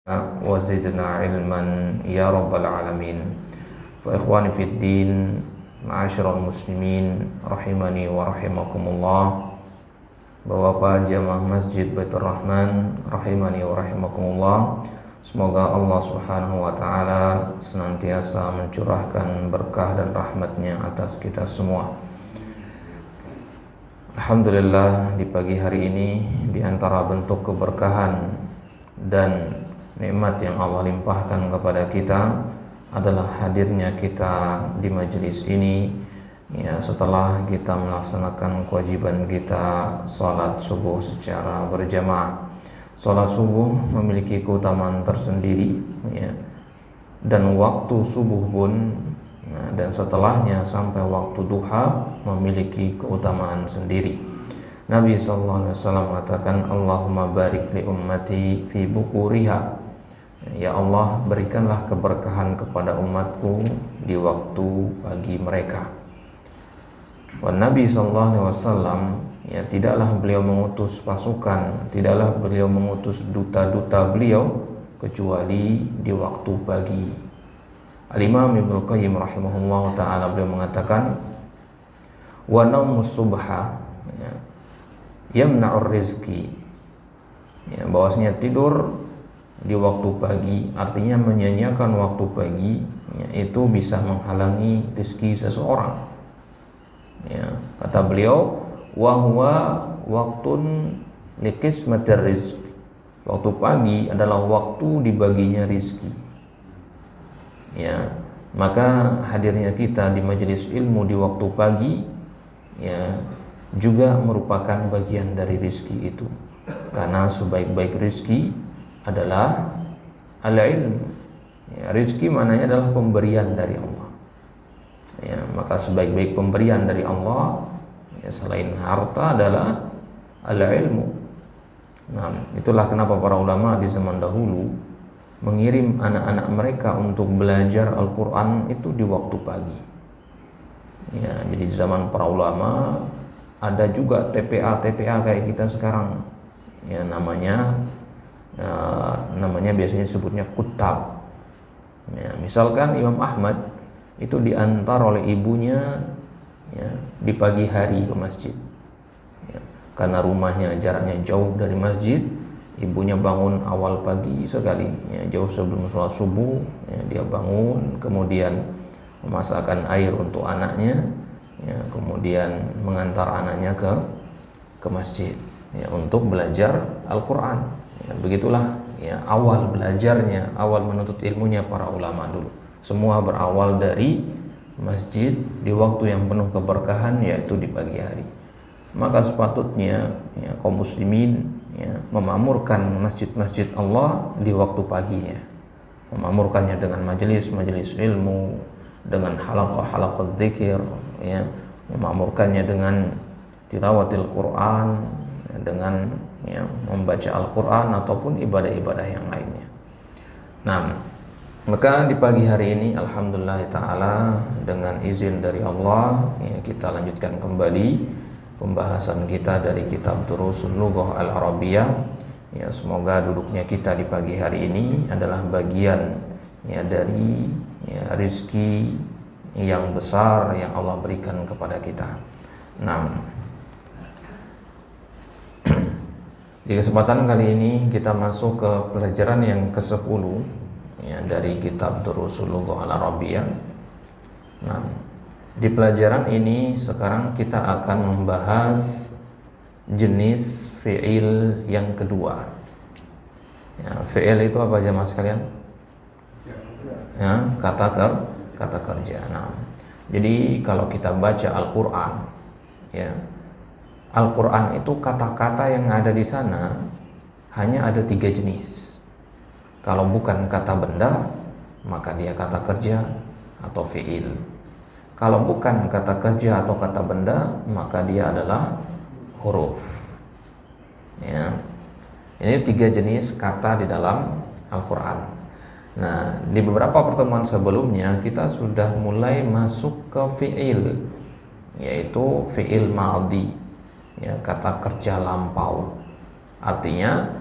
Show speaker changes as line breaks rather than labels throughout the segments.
وزدنا علما يا رب العالمين. فإخواني في الدين معاشر المسلمين rahimani wa rahimakumullah. Bapak jamaah Masjid Baitur Rahman rahimani wa rahimakumullah. Semoga Allah Subhanahu wa taala senantiasa mencurahkan berkah dan rahmatnya atas kita semua. Alhamdulillah, di pagi hari ini di antara bentuk keberkahan dan nikmat yang Allah limpahkan kepada kita adalah hadirnya kita di majelis ini, ya, setelah kita melaksanakan kewajiban kita salat subuh secara berjamaah. Salat subuh memiliki keutamaan tersendiri, ya, dan waktu subuh pun, dan setelahnya sampai waktu duha memiliki keutamaan sendiri. Nabi SAW mengatakan, Allahumma barik li ummati fi bukuriha. Ya Allah, berikanlah keberkahan kepada umatku di waktu pagi mereka. Nabi SAW, ya, tidaklah beliau mengutus pasukan, tidaklah beliau mengutus duta-duta beliau kecuali di waktu pagi. Al-Imam Ibnu Qayyim rahimahullah ta'ala beliau mengatakan, wa naumus subha, ya, yamna'ur rizki, ya, bahwasanya tidur di waktu pagi artinya menyanyiakan waktu pagi, ya, itu bisa menghalangi rezeki seseorang, ya. Kata beliau, wa huwa waqtun liqismatir rizq, waktu pagi adalah waktu dibaginya rizki, ya. Maka hadirnya kita di majelis ilmu di waktu pagi, ya, juga merupakan bagian dari rizki itu, karena sebaik-baik rizki adalah al-ilm, ya, rizki maknanya adalah pemberian dari Allah, ya. Maka sebaik-baik pemberian dari Allah, ya, selain harta adalah al-ilmu. Nah, itulah kenapa para ulama di zaman dahulu mengirim anak-anak mereka untuk belajar Al-Quran itu di waktu pagi, ya. Jadi di zaman para ulama ada juga TPA kayak kita sekarang, ya, namanya biasanya sebutnya kutab, ya. Misalkan Imam Ahmad itu diantar oleh ibunya, ya, di pagi hari ke masjid, ya, karena rumahnya jaraknya jauh dari masjid. Ibunya bangun awal pagi sekali, ya, jauh sebelum sholat subuh, ya, dia bangun, kemudian memasakkan air untuk anaknya, ya, kemudian mengantar anaknya ke masjid, ya, untuk belajar Al-Quran, ya. Begitulah, ya, awal belajarnya, awal menuntut ilmunya para ulama dulu. Semua berawal dari masjid di waktu yang penuh keberkahan, yaitu di pagi hari. Maka sepatutnya, ya, kaum muslimin, ya, memamurkan masjid-masjid Allah di waktu paginya, memamurkannya dengan majelis-majelis ilmu, dengan halaqah-halaqah zikir, ya, memamurkannya dengan tilawatil Quran, ya, dengan, ya, membaca Al-Quran ataupun ibadah-ibadah yang lainnya. Nah, maka di pagi hari ini alhamdulillah ta'ala dengan izin dari Allah, ya, kita lanjutkan kembali pembahasan kita dari kitab Durusun Lughah Al-Arabiyah, ya. Semoga duduknya kita di pagi hari ini adalah bagian, ya, dari, ya, rizki yang besar yang Allah berikan kepada kita. Nah, di kesempatan kali ini kita masuk ke pelajaran yang ke-10, ya, dari kitab Durusun Lughah Al-Arabiyah. Nah, di pelajaran ini sekarang kita akan membahas jenis fi'il yang kedua, ya. Fi'il itu apa jemaah sekalian? Ya, kata kerja. Nah, jadi kalau kita baca Al-Quran, ya, Al-Quran itu kata-kata yang ada di sana hanya ada 3 jenis. Kalau bukan kata benda, maka dia kata kerja atau fi'il. Kalau bukan kata kerja atau kata benda, maka dia adalah huruf, ya. Ini 3 jenis kata di dalam Al-Quran. Nah, di beberapa pertemuan sebelumnya kita sudah mulai masuk ke fi'il, yaitu fi'il madhi, ya, kata kerja lampau. Artinya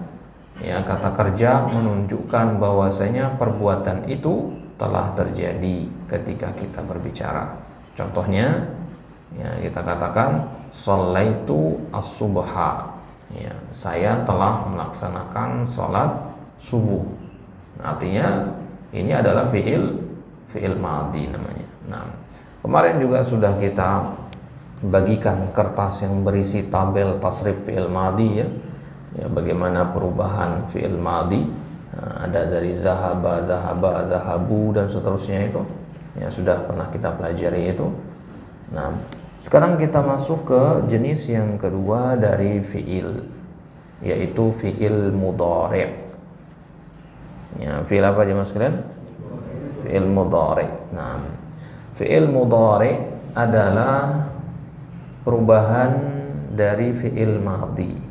Ya, kata kerja menunjukkan bahwasanya perbuatan itu telah terjadi ketika kita berbicara. Contohnya, ya, kita katakan shallaitu as-subha. Ya, saya telah melaksanakan sholat subuh. Artinya ini adalah fiil madhi namanya. Nah, kemarin juga sudah kita bagikan kertas yang berisi tabel tasrif fiil madhi, ya. Ya, bagaimana perubahan fiil madhi, ada dari zahaba, zahabu dan seterusnya itu. Ya, sudah pernah kita pelajari itu. Nah, sekarang kita masuk ke jenis yang kedua dari fiil, yaitu fiil mudhari'. Ya, fiil apa aja mas kalian? Fiil mudhari'. Nah, fiil mudhari' adalah perubahan dari fiil madhi.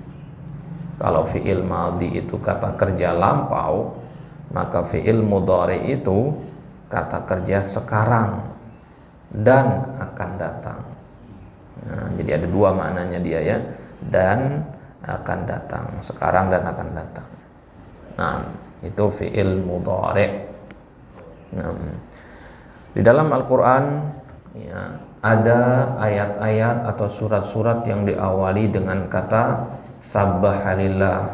Kalau fiil madhi itu kata kerja lampau, maka fiil mudhari' itu kata kerja sekarang dan akan datang. Nah, jadi ada dua maknanya dia, ya, dan akan datang, sekarang dan akan datang. Nah, itu fiil mudhari'. Nah, di dalam Al-Quran, ya, ada ayat-ayat atau surat-surat yang diawali dengan kata sabbaha lillah.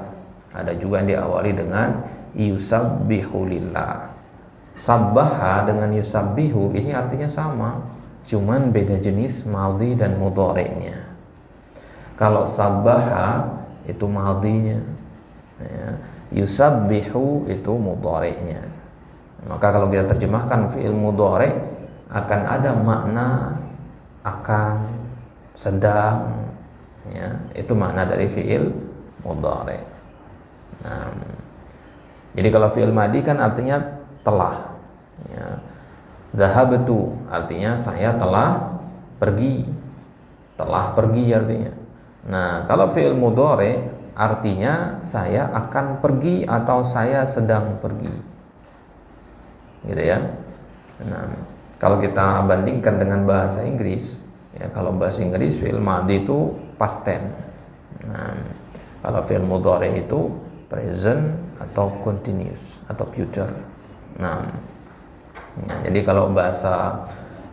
Ada juga yang diawali dengan yusabbihu lillah. Sabbaha dengan yusabbihu ini artinya sama, cuman beda jenis madhi dan mudhari'nya. Kalau sabbaha itu madhinya, ya, yusabbihu itu mudhari'nya. Maka kalau kita terjemahkan fi'il mudhari' akan ada makna akan, sedang, ya, itu makna dari fi'il mudhari'. Nah, jadi kalau fi'il madhi kan artinya telah, ya. Dhahabtu artinya saya telah pergi, artinya. Nah, kalau fi'il mudhari' artinya saya akan pergi atau saya sedang pergi, gitu ya. Nah, kalau kita bandingkan dengan bahasa Inggris, ya, kalau bahasa Inggris fi'il madhi itu past tense. Nah, kalau fi'il mudhari' itu present atau continuous atau future. Nah, ya, jadi kalau bahasa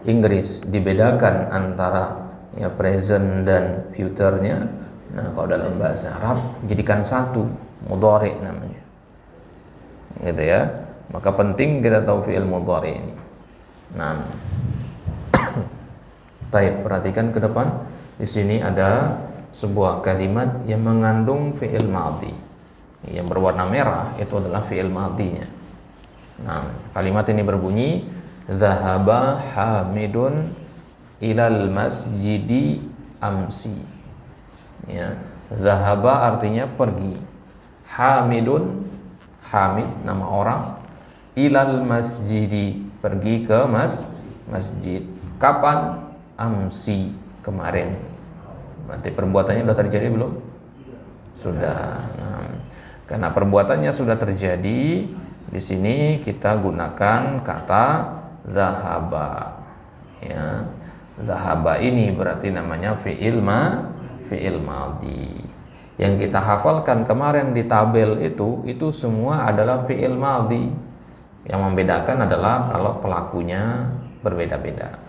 Inggris dibedakan antara, ya, present dan future-nya. Nah, kalau dalam bahasa Arab jadikan satu, mudhari' namanya, gitu ya. Maka penting kita tahu fi'il mudhari' ini. Nah, baik, perhatikan ke depan. Di sini ada sebuah kalimat yang mengandung fi'il madhi. Yang berwarna merah itu adalah fi'il madhinya. Nah, kalimat ini berbunyi zahaba hamidun ilal masjidi amsi. Ya, zahaba artinya pergi. Hamidun, hamid nama orang. Ilal masjidi, pergi ke masjid. Kapan? Amsi, kemarin. Berarti perbuatannya sudah terjadi belum? Sudah. Nah, karena perbuatannya sudah terjadi, di sini kita gunakan kata zahaba. Ya, zahaba ini berarti namanya fi'il madhi. Yang kita hafalkan kemarin di tabel itu semua adalah fi'il madhi. Yang membedakan adalah kalau pelakunya berbeda-beda.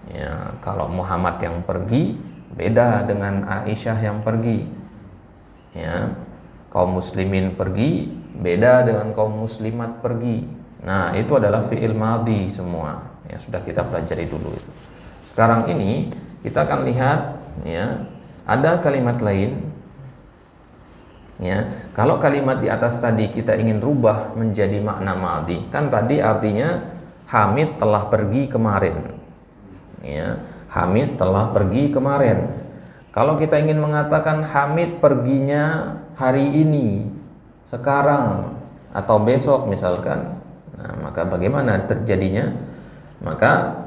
Ya, kalau Muhammad yang pergi beda dengan Aisyah yang pergi. Ya, kaum muslimin pergi beda dengan kaum muslimat pergi. Nah, itu adalah fi'il madhi semua. Ya, sudah kita pelajari dulu itu. Sekarang ini kita akan lihat, ya, ada kalimat lain. Ya, kalau kalimat di atas tadi kita ingin rubah menjadi makna madhi, kan tadi artinya Hamid telah pergi kemarin. Ya, Hamid telah pergi kemarin. Kalau kita ingin mengatakan Hamid perginya hari ini, sekarang, atau besok misalkan, nah, maka bagaimana terjadinya? Maka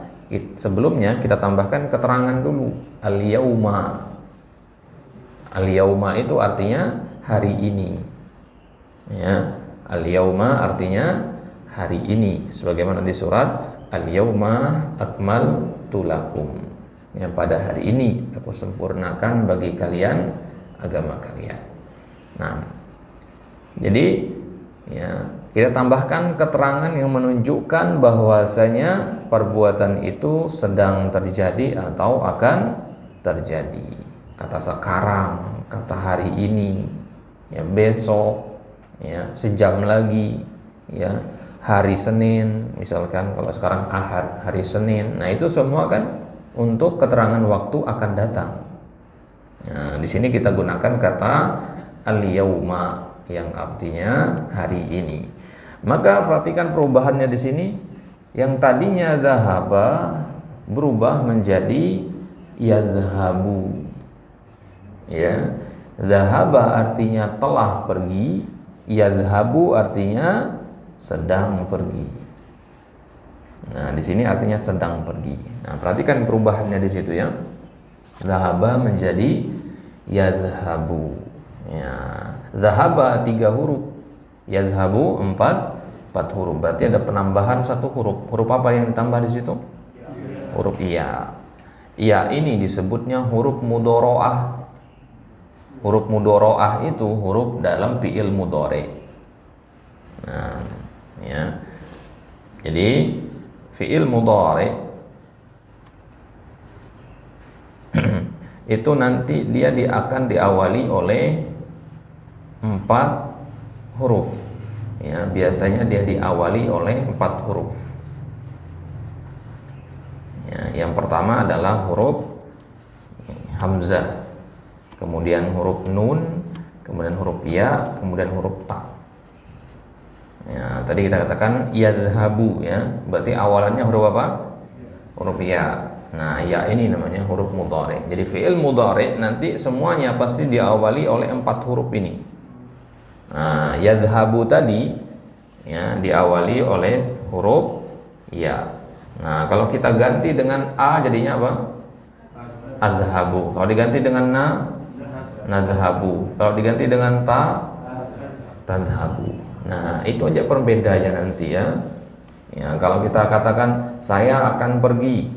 sebelumnya kita tambahkan keterangan dulu, al-yauma. Al-yauma itu artinya hari ini. Ya, al-yauma artinya hari ini, sebagaimana di surat al-yauma akmaltu lakum. Ya, pada hari ini aku sempurnakan bagi kalian agama kalian. Nah, Jadi ya, kita tambahkan keterangan yang menunjukkan bahwasanya perbuatan itu sedang terjadi atau akan terjadi. Kata sekarang, kata hari ini, ya besok, ya sejam lagi, ya hari Senin, misalkan kalau sekarang Ahad, hari Senin. Nah, itu semua kan untuk keterangan waktu akan datang. Nah, di sini kita gunakan kata al-yauma yang artinya hari ini. Maka perhatikan perubahannya di sini. Yang tadinya zahaba berubah menjadi yazhabu. Ya, zahaba artinya telah pergi, yazhabu artinya sedang pergi. Nah, di sini artinya sedang pergi. Nah, perhatikan perubahannya di situ ya. Zahaba menjadi yazhabu. Ya, zahaba 3 huruf, yazhabu 4 huruf. Berarti ada penambahan 1 huruf. Huruf apa yang ditambah di situ? Huruf ya. Ya ini disebutnya huruf mudharaah. Huruf mudharaah itu huruf dalam fi'il mudhari. Nah, ya. Jadi fi'il mudhari itu nanti dia akan diawali oleh 4 huruf. Ya, biasanya dia diawali oleh 4 huruf. Ya, yang pertama adalah huruf hamzah, kemudian huruf nun, kemudian huruf ya, kemudian huruf ta. Ya, tadi kita katakan yazhabu ya, berarti awalannya huruf apa? Huruf ya. Nah, ya ini namanya huruf mudhari. Jadi fi'il mudhari nanti semuanya pasti diawali oleh 4 huruf ini. Nah, yazhabu tadi ya diawali oleh huruf ya. Nah, kalau kita ganti dengan a jadinya apa? Azhabu. Kalau diganti dengan na, nazhabu. Kalau diganti dengan ta, tadhabu. Nah, itu aja perbedaannya nanti ya. Ya, kalau kita katakan saya akan pergi,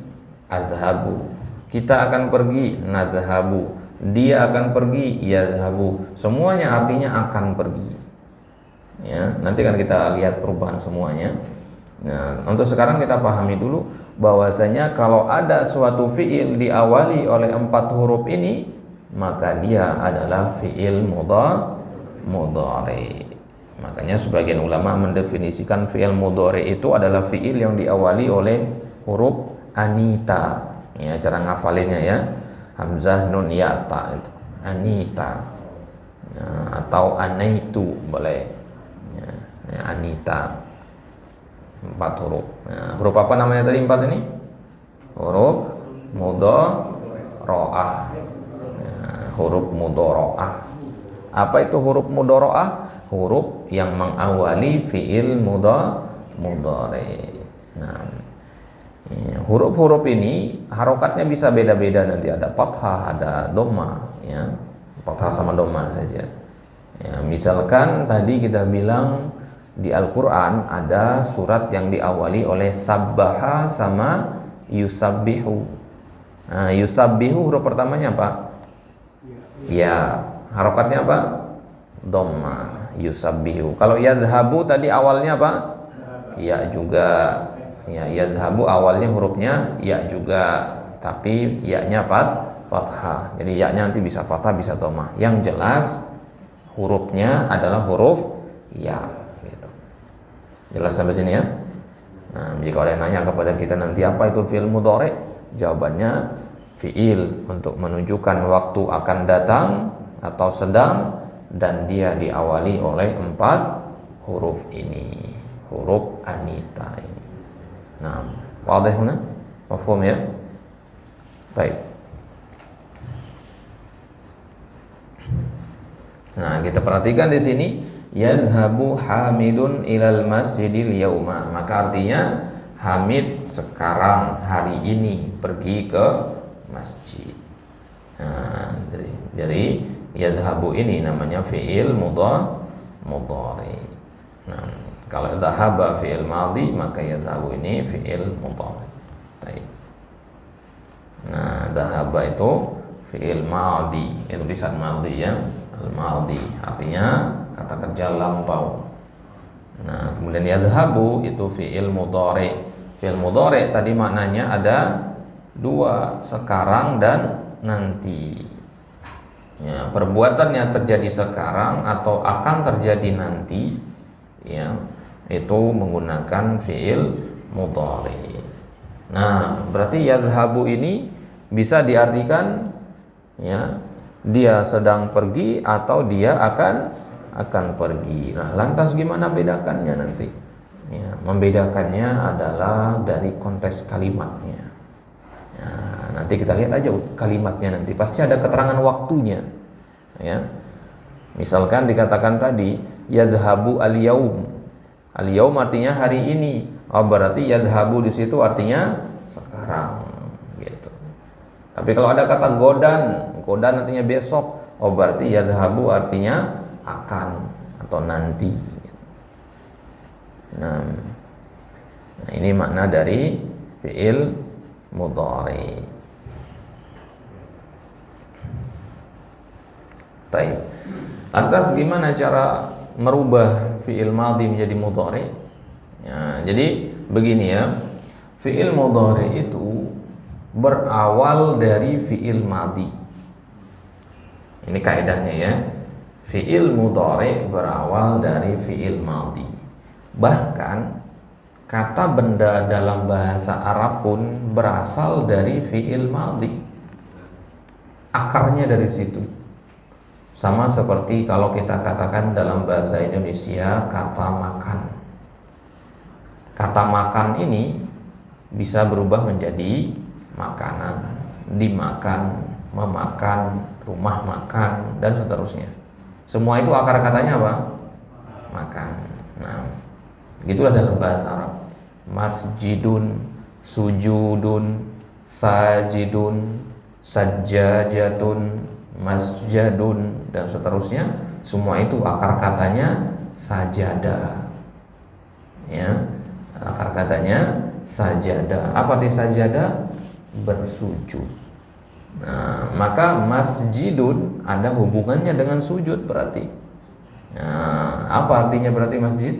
azhabu. Kita akan pergi, nazhabu. Dia akan pergi, yazhabu. Semuanya artinya akan pergi. Ya, nanti kan kita lihat perubahan semuanya. Nah, untuk sekarang kita pahami dulu bahwasanya kalau ada suatu fiil diawali oleh 4 huruf ini, maka dia adalah fiil mudhari. Makanya sebagian ulama mendefinisikan fiil mudhari itu adalah fiil yang diawali oleh huruf anita. Ya, cara ngafalinnya ya. Hamzah nun ya ta itu. Anita. Ya, atau anaitu boleh. Ya, anita. 4 huruf. Nah, huruf apa namanya tadi 4 ini? Huruf mudharaah. Nah, huruf mudharaah. Apa itu huruf mudharaah? Huruf yang mengawali fiil mudhari. Nah, huruf-huruf ini harokatnya bisa beda-beda, nanti ada fathah, ada dhamma ya. Fathah sama dhamma saja. Ya, misalkan tadi kita bilang di Al-Quran ada surat yang diawali oleh sabbaha sama yusabbihu. Nah, yusabbihu huruf pertamanya apa? Ya, harokatnya apa? Dhamma. Yusabbihu. Kalau yazhabu tadi awalnya apa? Ya juga. Ya, yazhabu awalnya hurufnya ya juga, tapi ya-nya fathah. Jadi ya-nya nanti bisa fathah bisa dhamma. Yang jelas hurufnya adalah huruf ya. Jelas sampai sini ya. Nah, jika ada yang nanya kepada kita nanti apa itu fi'il mudhari, jawabannya fi'il untuk menunjukkan waktu akan datang atau sedang, dan dia diawali oleh 4 huruf ini, huruf anita ini. Nah, wadih huna? Mafhum ya? Baik. Nah, kita perhatikan di sini yadhhabu Hamidun ilal masjidil yauma. Maka artinya Hamid sekarang hari ini pergi ke masjid. Nah, jadi yadhhabu ini namanya fi'il mudhari. Nah, kalau dhahaba fi'il madhi, maka yadhhabu ini fi'il mudhari. Baik. Nah, dhahaba itu fi'il madhi, itu tulisan madhi ya. Al-madhi artinya kata kata kerja lampau. Nah, kemudian yazhabu itu fi'il mudhari. Fi'il mudhari tadi maknanya ada dua, sekarang dan nanti. Ya, perbuatannya terjadi sekarang atau akan terjadi nanti, ya, itu menggunakan fi'il mudhari. Nah, berarti yazhabu ini bisa diartikan, ya, dia sedang pergi atau dia akan pergi. Nah, lantas gimana bedakannya nanti? Ya, membedakannya adalah dari konteks kalimatnya. Ya, nanti kita lihat aja kalimatnya, nanti pasti ada keterangan waktunya. Ya, misalkan dikatakan tadi yazhabu al-yaum. Al-yaum artinya hari ini. Oh, berarti yazhabu di situ artinya sekarang, gitu. Tapi kalau ada kata godan, godan artinya besok. Oh, berarti yazhabu artinya akan atau nanti. Nah, ini makna dari fi'il mudhari. Baik. Lantas gimana cara merubah fi'il madhi menjadi mudhari? Ya, jadi begini ya. Fi'il mudhari itu berawal dari fi'il madhi. Ini kaidahnya ya. Fi'il mudhari berawal dari fi'il madhi. Bahkan kata benda dalam bahasa Arab pun berasal dari fi'il madhi. Akarnya dari situ. Sama seperti kalau kita katakan dalam bahasa Indonesia kata makan. Kata makan ini bisa berubah menjadi makanan, dimakan, memakan, rumah makan, dan seterusnya. Semua itu akar katanya apa? Makan. Nah, begitulah dalam bahasa Arab. Masjidun, sujudun, sajidun, sajjajatun, masjadun, dan seterusnya. Semua itu akar katanya sajadah. Ya, akar katanya sajadah. Apa arti sajadah? Bersujud. Nah, maka masjidun ada hubungannya dengan sujud berarti. Nah, apa artinya berarti masjid?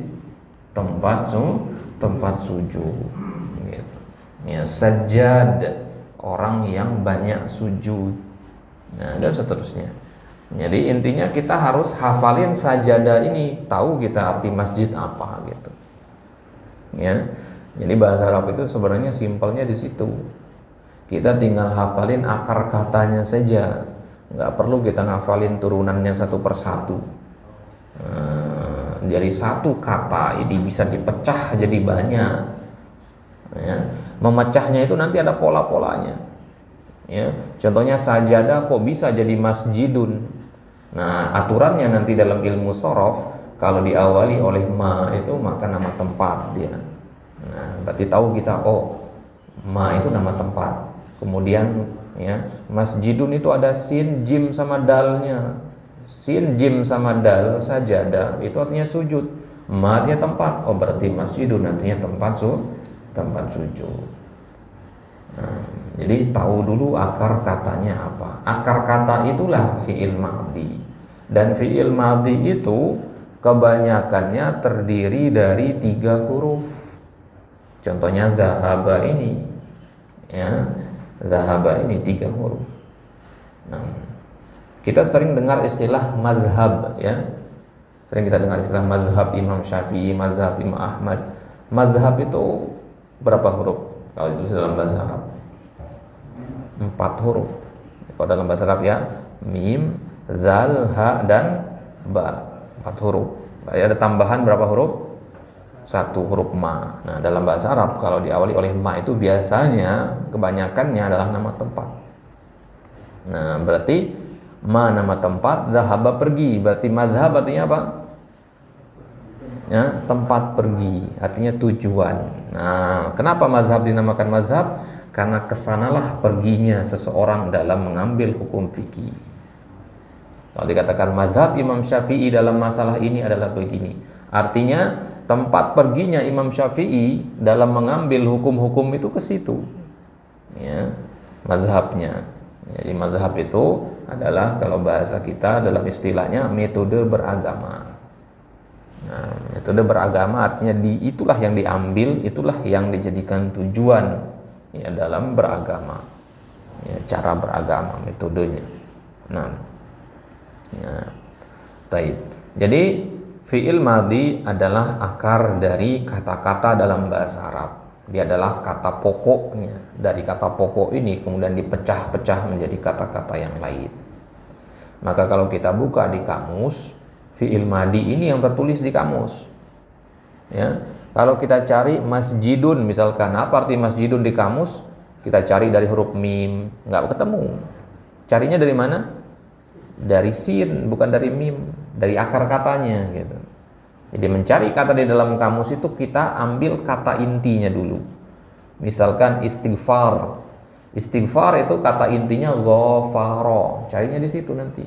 Tempat sujud, gitu. Ya, sajad, orang yang banyak sujud. Nah, dan seterusnya. Jadi intinya kita harus hafalin sajadah ini, tahu kita arti masjid apa, gitu. Ya, jadi bahasa Arab itu sebenarnya simpelnya di situ. Kita tinggal hafalin akar katanya saja, nggak perlu kita ngafalin turunannya satu persatu. Dari satu kata ini bisa dipecah jadi banyak. Ya, memecahnya itu nanti ada pola-polanya. Ya, contohnya sajadah kok bisa jadi masjidun. Nah, aturannya nanti dalam ilmu shorof, kalau diawali oleh ma itu maka nama tempat dia. Nah, berarti tahu kita, oh, ma itu nama tempat. Kemudian ya, masjidun itu ada sin, jim sama dalnya. Sin, jim sama dal, sajadah itu artinya sujud. Ma artinya tempat. Oh, berarti masjidun artinya tempat sujud. Nah, jadi tahu dulu akar katanya apa. Akar kata itulah fi'il madhi. Dan fi'il madhi itu kebanyakannya terdiri dari 3 huruf. Contohnya zahaba ini, ya, zahaba ini 3 huruf. Nah, kita sering dengar istilah mazhab, ya. Sering kita dengar istilah mazhab Imam Syafi'i, mazhab Imam Ahmad. Mazhab itu berapa huruf? Kalau itu dalam bahasa Arab 4 huruf. Kalau dalam bahasa Arab ya, mim, zal, ha, dan ba. 4 huruf. Ada tambahan berapa huruf? 1 huruf ma. Nah, dalam bahasa Arab kalau diawali oleh ma itu biasanya kebanyakannya adalah nama tempat. Nah, berarti ma nama tempat, zahaba pergi. Berarti mazhab artinya apa? Ya, tempat pergi, artinya tujuan. Nah, kenapa mazhab dinamakan mazhab? Karena kesanalah perginya seseorang dalam mengambil hukum fikih. Kalau dikatakan mazhab Imam Syafi'i dalam masalah ini adalah begini, artinya tempat perginya Imam Syafi'i dalam mengambil hukum-hukum itu ke situ. Ya, mazhabnya. Jadi mazhab itu adalah kalau bahasa kita dalam istilahnya metode beragama. Nah, metode beragama artinya itulah yang diambil, itulah yang dijadikan tujuan ya dalam beragama. Ya, cara beragama, metodenya. Nah, ya, baik. Jadi fi'il madhi adalah akar dari kata-kata dalam bahasa Arab. Dia adalah kata pokoknya. Dari kata pokok ini kemudian dipecah-pecah menjadi kata-kata yang lain. Maka kalau kita buka di kamus, fi'il madhi ini yang tertulis di kamus. Ya, kalau kita cari masjidun misalkan, apa arti masjidun di kamus? Kita cari dari huruf mim, nggak ketemu. Carinya dari mana? Dari sin, bukan dari mim, dari akar katanya gitu. Jadi mencari kata di dalam kamus itu kita ambil kata intinya dulu. Misalkan istighfar. Istighfar itu kata intinya ghafaro. Carinya di situ nanti.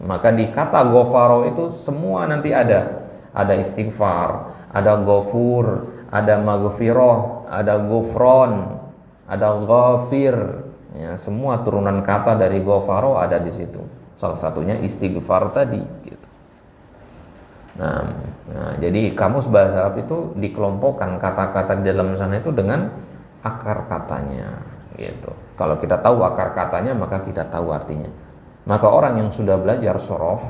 Maka di kata ghafaro itu semua nanti ada. Ada istighfar, ada ghafur, ada maghfirah, ada ghufron, ada ghafir. Ya, semua turunan kata dari ghafaro ada di situ. Salah satunya istighfar tadi gitu. Nah, jadi kamus bahasa Arab itu dikelompokkan kata-kata di dalam sana itu dengan akar katanya gitu. Kalau kita tahu akar katanya maka kita tahu artinya. Maka orang yang sudah belajar sorof,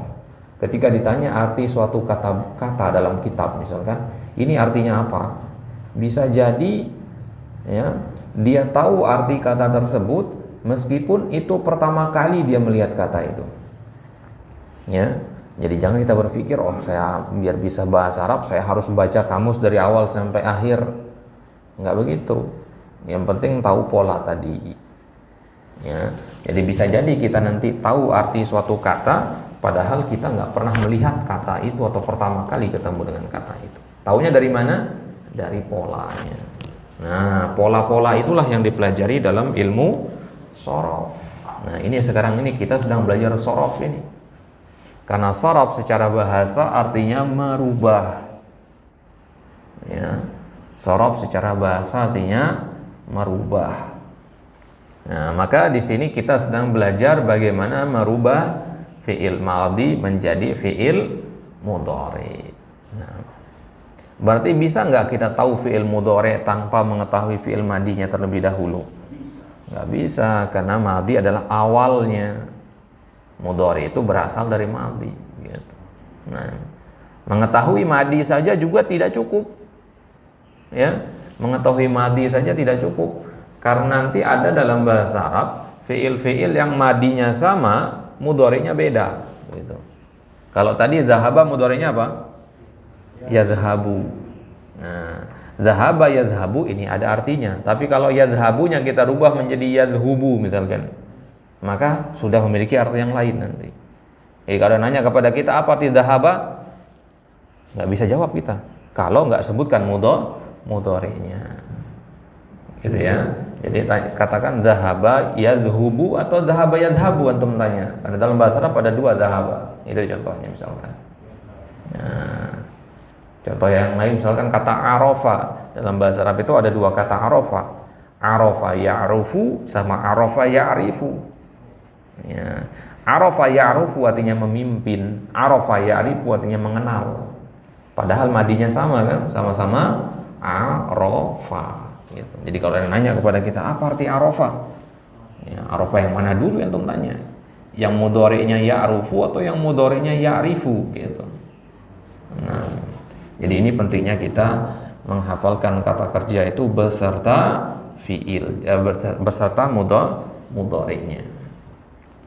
ketika ditanya arti suatu kata dalam kitab misalkan, ini artinya apa? Bisa jadi ya, dia tahu arti kata tersebut meskipun itu pertama kali dia melihat kata itu. Ya. Jadi jangan kita berpikir, oh saya biar bisa bahasa Arab saya harus baca kamus dari awal sampai akhir. Enggak begitu. Yang penting tahu pola tadi. Ya. Jadi bisa jadi kita nanti tahu arti suatu kata padahal kita nggak pernah melihat kata itu atau pertama kali ketemu dengan kata itu. Taunya dari mana? Dari polanya. Nah, pola-pola itulah yang dipelajari dalam ilmu sorof. Nah, ini sekarang ini kita sedang belajar sorof ini. Karena sorof secara bahasa artinya merubah. Ya, sorof secara bahasa artinya merubah. Nah, maka di sini kita sedang belajar bagaimana merubah fi'il madhi menjadi fi'il mudhari. Nah, berarti bisa nggak kita tahu fi'il mudhari tanpa mengetahui fi'il madhinya terlebih dahulu? Nggak bisa, karena madhi adalah awalnya. Mudhari itu berasal dari madhi gitu. Nah, mengetahui madhi saja juga tidak cukup. Ya, mengetahui madhi saja tidak cukup karena nanti ada dalam bahasa Arab fiil-fiil yang madhinya sama, mudhari'nya beda gitu. Kalau tadi zahaba mudhari'nya apa? Yazhabu. Nah, zahaba yazhabu ini ada artinya. Tapi kalau yazhabunya kita rubah menjadi yazhubu misalkan, maka sudah memiliki arti yang lain nanti. Kalau nanya kepada kita apa arti zahaba, nggak bisa jawab kita kalau nggak sebutkan mudhari'nya, gitu ya. Jadi katakan zahaba yazhubu atau zahaba yazhabu antum tanya. Karena dalam bahasa Arab ada dua zahaba. Itu contohnya misalkan. Nah, contoh yang lain misalkan kata arafa. Dalam bahasa Arab itu ada dua kata arafa. Arafa ya'rufu sama arafa ya'rifu. Ya. Arafa ya'rufu artinya memimpin, arafa ya'rifu artinya mengenal. Padahal madinya sama kan, sama-sama arafa gitu. Jadi kalau ada nanya kepada kita apa arti arafa? Ya, arafa yang mana dulu yang antum tanya? Yang mudhari'nya ya'rufu atau yang mudhari'nya ya'rifu gitu. Nah, jadi ini pentingnya kita menghafalkan kata kerja itu beserta fiil, beserta mudhari'nya.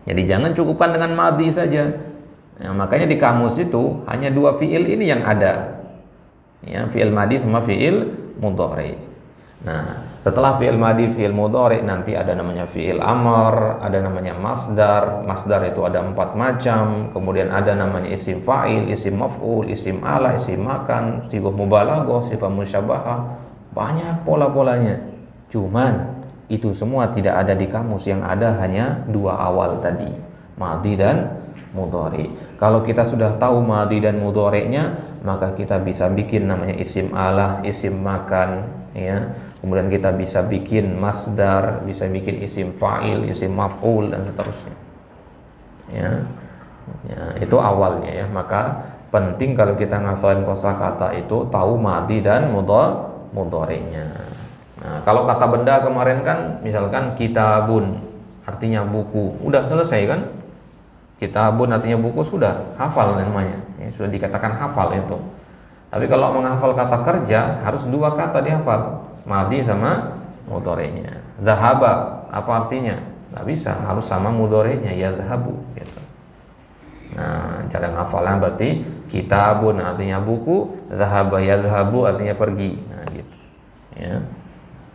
Jadi jangan cukupkan dengan madhi saja. Ya, makanya di kamus itu hanya dua fiil ini yang ada. Ya, fiil madhi sama fiil mudhari. Nah, setelah fiil madhi, fiil mudhari nanti ada namanya fiil amr, ada namanya masdar. Masdar itu ada 4 macam. Kemudian ada namanya isim fa'il, isim maf'ul, isim ala, isim makan, sighah mubalaghah, sifat musyabahah. Banyak pola-polanya. Cuman itu semua tidak ada di kamus, yang ada hanya dua awal tadi, madhi dan mudhari. Kalau kita sudah tahu madhi dan mudhari'nya, maka kita bisa bikin namanya isim alah, isim makan, ya. Kemudian kita bisa bikin masdar, bisa bikin isim fa'il, isim maf'ul dan seterusnya. Ya. Ya, itu awalnya ya. Maka Penting kalau kita ngafalin kosakata itu tahu madi dan mudhari'nya. Nah, kalau kata benda kemarin kan misalkan kitabun artinya buku, udah selesai kan? Kitabun artinya buku, sudah hafal namanya. Ya, sudah dikatakan hafal itu. Tapi kalau menghafal kata kerja harus dua kata dihafal, madi sama mudhari'nya. Zahaba apa artinya? Nggak bisa, harus sama mudhari'nya, yazhabu gitu. Nah, cara ngafalnya berarti kitabun artinya buku, zahaba yazhabu artinya pergi. Nah, gitu. Ya.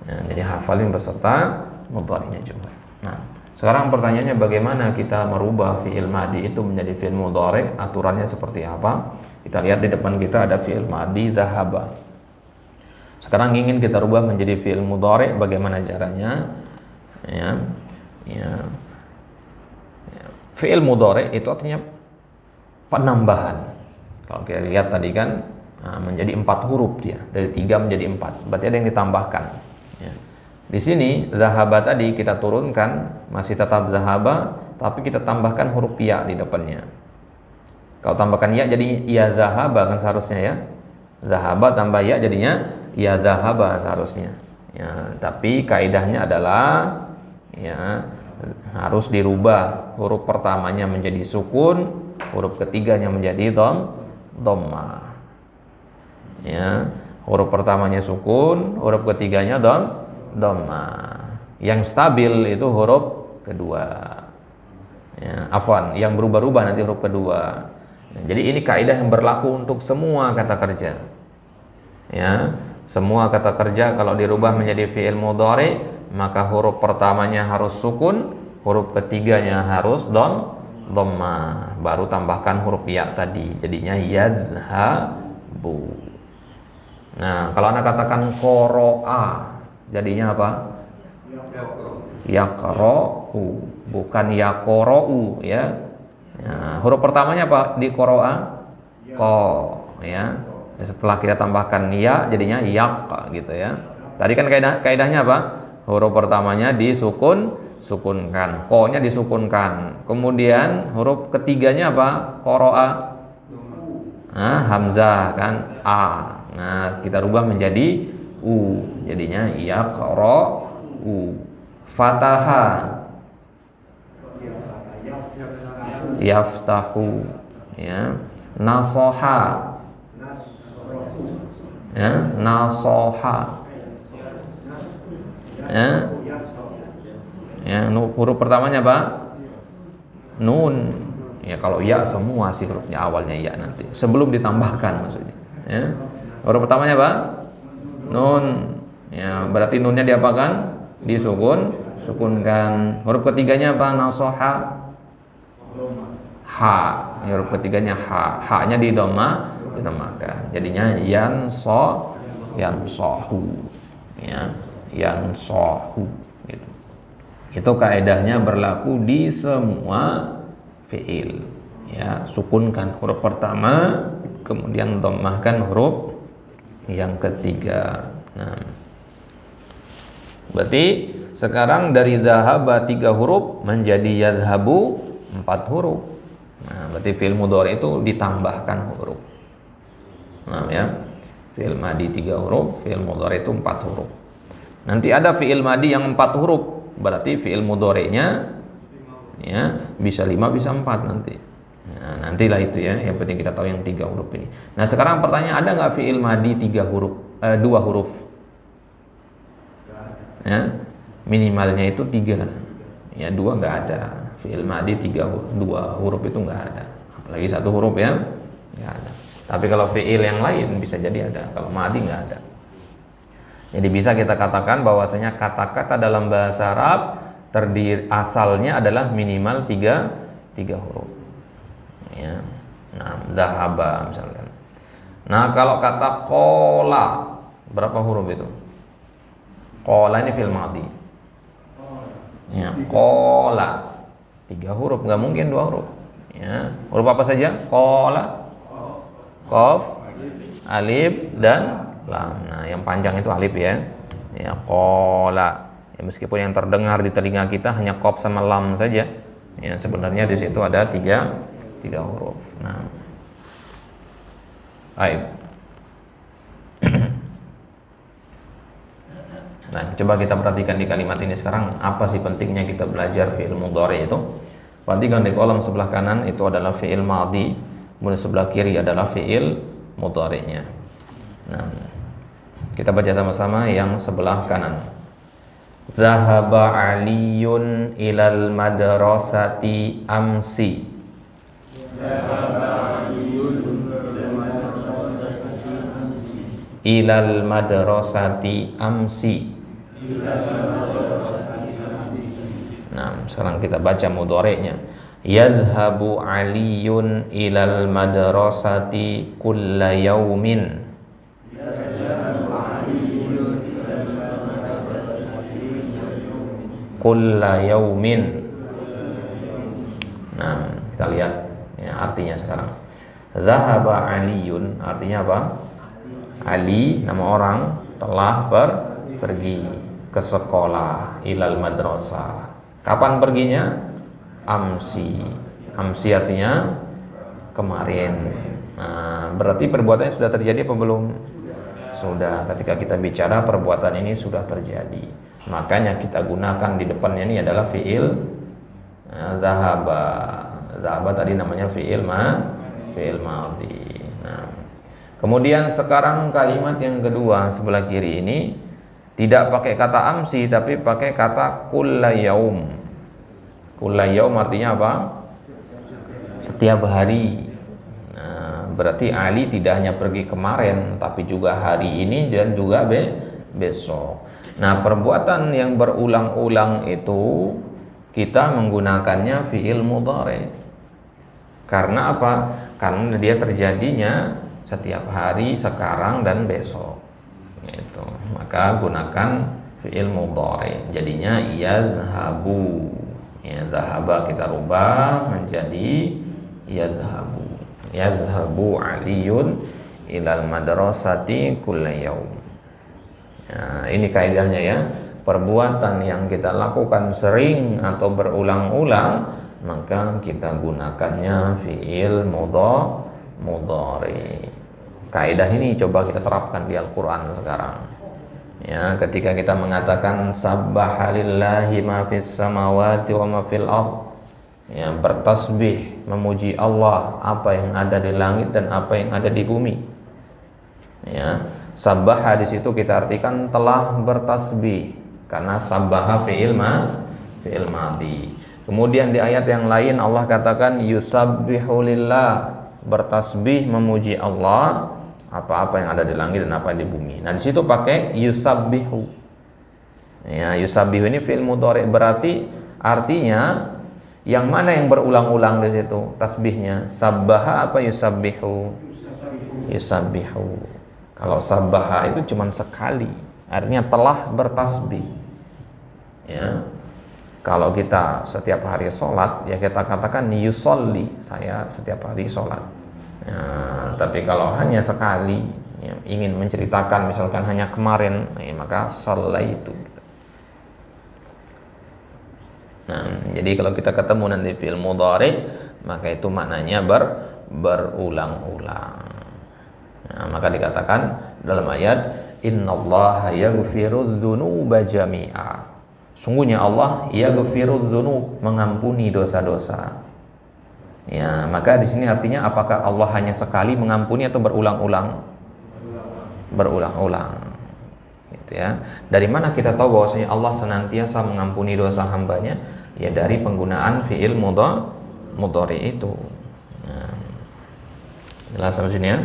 Nah, jadi hafalin beserta mudhari'nya juga. Nah, sekarang pertanyaannya bagaimana kita merubah fi'il madi itu menjadi fi'il mudhari'? Aturannya seperti apa? Kita lihat di depan kita ada fi'il madi zahaba. Sekarang ingin kita rubah menjadi fi'il mudhari', bagaimana caranya? Ya. Fi'il mudhari' itu artinya penambahan. Kalau kita lihat tadi kan menjadi 4 huruf dia, dari 3 menjadi 4. Berarti ada yang ditambahkan. Ya. Di sini zahaba tadi kita turunkan, masih tetap zahaba, tapi kita tambahkan huruf ya di depannya. Kalau tambahkan ya jadi ya zahaba kan seharusnya ya. Zahaba tambah ya jadinya ya zahaba seharusnya. Ya, tapi kaidahnya adalah ya harus dirubah, huruf pertamanya menjadi sukun, huruf ketiganya menjadi dhammah. Ya, huruf pertamanya sukun, huruf ketiganya dhammah. Yang stabil itu huruf kedua. Ya, afwan, yang berubah-ubah nanti huruf kedua. Jadi ini kaidah yang berlaku untuk semua kata kerja. Ya, semua kata kerja kalau dirubah menjadi fi'il mudhari, maka huruf pertamanya harus sukun, huruf ketiganya harus dhammah, baru tambahkan huruf ya tadi, jadinya yadhabu. Nah, kalau Anda katakan qara'a, jadinya apa? Yaqra'u, bukan yaqra'u ya. Nah, huruf pertamanya apa di qara'a? Qa ya. Setelah kita tambahkan ya jadinya yaq gitu ya. Tadi kan kaidahnya apa? Huruf pertamanya sukunkan, ko-nya disukunkan. Kemudian huruf ketiganya apa? Qara'a. Hamzah kan a. Nah, kita rubah menjadi u. Jadinya yaqra'u. Fataha. Yaftahu. Ya. Nasoha. Ya, nasoha. Ya, huruf pertamanya apa? Nun. Ya, kalau ya semua sih hurufnya awalnya ya nanti. Sebelum ditambahkan maksudnya. Ya. Huruf pertamanya apa? Nun. Ya, berarti nunnya diapakan? Sukunkan. Huruf ketiganya apa? Nasoha. Ha. Ya, huruf ketiganya ha. Ha-nya dinamakan. Jadinya yansohu. Ya. Yansohu gitu. Itu kaidahnya berlaku di semua fi'il ya, sukunkan huruf pertama kemudian dhammahkan huruf yang ketiga. Nah, berarti sekarang dari zahaba 3 huruf menjadi yazhabu 4 huruf. Nah, berarti fi'il mudhari itu ditambahkan huruf. Nah ya, fi'il madi 3 huruf, fi'il mudhari itu 4 huruf. Nanti ada fi'il madi yang 4 huruf, berarti fi'il mudhari'nya ya bisa 5 bisa 4 nanti. Nah, nantilah itu ya, yang penting kita tahu yang 3 huruf ini. Nah, sekarang pertanyaan, ada nggak fi'il madi 2 huruf? Ya, minimalnya itu 3. Ya, 2 nggak ada. Fi'il madi 2 huruf itu nggak ada. Apalagi 1 huruf ya, nggak ada. Tapi kalau fi'il yang lain bisa jadi ada, kalau madi nggak ada. Jadi bisa kita katakan bahwasanya kata-kata dalam bahasa Arab terdiri asalnya adalah minimal 3 huruf. Ya. Nah, zahaba misalkan. Nah, kalau kata qala berapa huruf itu? Qala ini fi'il madhi. Ya, qala 3 huruf, nggak mungkin 2 huruf. Ya, huruf apa saja? Qala, qaf, alif dan lam. Nah, yang panjang itu alif ya. Ya, qala. Ya, meskipun yang terdengar di telinga kita hanya qaf sama lam saja. Ya, sebenarnya di situ ada 3 huruf. Nah, Baik. Nah, coba kita perhatikan di kalimat ini sekarang, apa sih pentingnya kita belajar fi'il mudhari itu? Perhatikan di kolom sebelah kanan itu adalah fi'il madhi, kemudian sebelah kiri adalah fi'il mudhari'nya. Nah, kita baca sama-sama yang sebelah kanan. Zahaba Aliyun ilal madrasati amsi. Ilal madrasati amsi. Nah, sekarang kita baca mudhari'nya. Yadhhabu Aliyun ilal madrasati kulla yaumin. Kulla yaumin. Nah, kita lihat ya, artinya sekarang. Zahaba Aliyun artinya apa? Ali, nama orang, telah pergi ke sekolah, ilal madrasah. Kapan perginya? Amsi. Amsi artinya kemarin. Nah, berarti perbuatannya sudah terjadi apa belum? Sudah. Ketika kita bicara perbuatan ini sudah terjadi, makanya kita gunakan di depannya ini adalah fi'il zahaba. Zahaba tadi namanya fi'il madhi. Nah, kemudian sekarang kalimat yang kedua sebelah kiri ini tidak pakai kata amsi tapi pakai kata kulla yaum. Kulla yaum artinya apa? Setiap hari. Nah, berarti Ali tidak hanya pergi kemarin tapi juga hari ini dan juga besok. Nah, perbuatan yang berulang-ulang itu kita menggunakannya fi'il mudhari. Karena apa? Karena dia terjadinya setiap hari, sekarang dan besok. Gitu. Maka gunakan fi'il mudhari. Jadinya yazhabu. Ya, zahaba kita rubah menjadi yazhabu. Yazhabu Aliyun ilal madrasati kulla yaum. Nah, ini kaidahnya ya. Perbuatan yang kita lakukan sering atau berulang-ulang, maka kita gunakannya fi'il mudhari. Kaidah ini coba kita terapkan di Al-Qur'an sekarang. Ya, ketika kita mengatakan sabbaha lillahi ma fis samawati wa ma fil ard. Ya, bertasbih memuji Allah apa yang ada di langit dan apa yang ada di bumi. Ya, sabbaha di situ kita artikan telah bertasbih karena sabbaha fi'il madhi. Kemudian di ayat yang lain Allah katakan yusabbihu lillah, bertasbih memuji Allah apa-apa yang ada di langit dan apa yang di bumi. Nah, di situ pakai yusabbihu. Ya, yusabbihu ini fi'il mudhari, berarti artinya yang mana yang berulang-ulang di situ tasbihnya? Sabbaha apa yusabbihu? Yusabbihu. Kalau sabbaha itu cuma sekali, artinya telah bertasbih. Ya. Kalau kita setiap hari sholat, ya kita katakan yusolli, saya setiap hari sholat. Ya, tapi kalau hanya sekali, ya, ingin menceritakan misalkan hanya kemarin, ya, maka shallaitu. Nah, jadi kalau kita ketemu nanti fi'il mudhari, maka itu maknanya berulang-ulang. Nah, maka dikatakan dalam ayat innallaha yaghfirudz dzunuba jami'a. Sungguhnya Allah yaghfirudz dzunub, mengampuni dosa-dosa. Ya, maka di sini artinya apakah Allah hanya sekali mengampuni atau berulang-ulang? Berulang-ulang. Gitu ya. Dari mana kita tahu bahwasanya Allah senantiasa mengampuni dosa hambanya? Ya dari penggunaan fi'il mudhari itu. Nah, jelas sampai sini ya?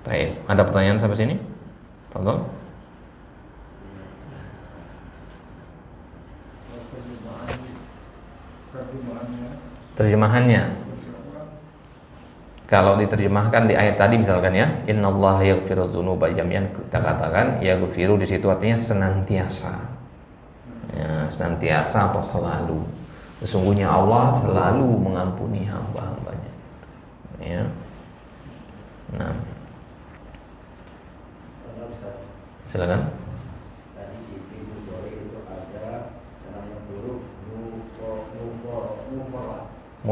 Baik, ada pertanyaan sampai sini? Tonton. Terjemahannya, kalau diterjemahkan di ayat tadi misalkan ya, innallaha yaghfirudz dzunuba jami'an, kita katakan yaghfiru di situ artinya senantiasa. Ya, senantiasa atau selalu. Sesungguhnya Allah selalu mengampuni hamba-hambanya. Ya. Nah, silakan.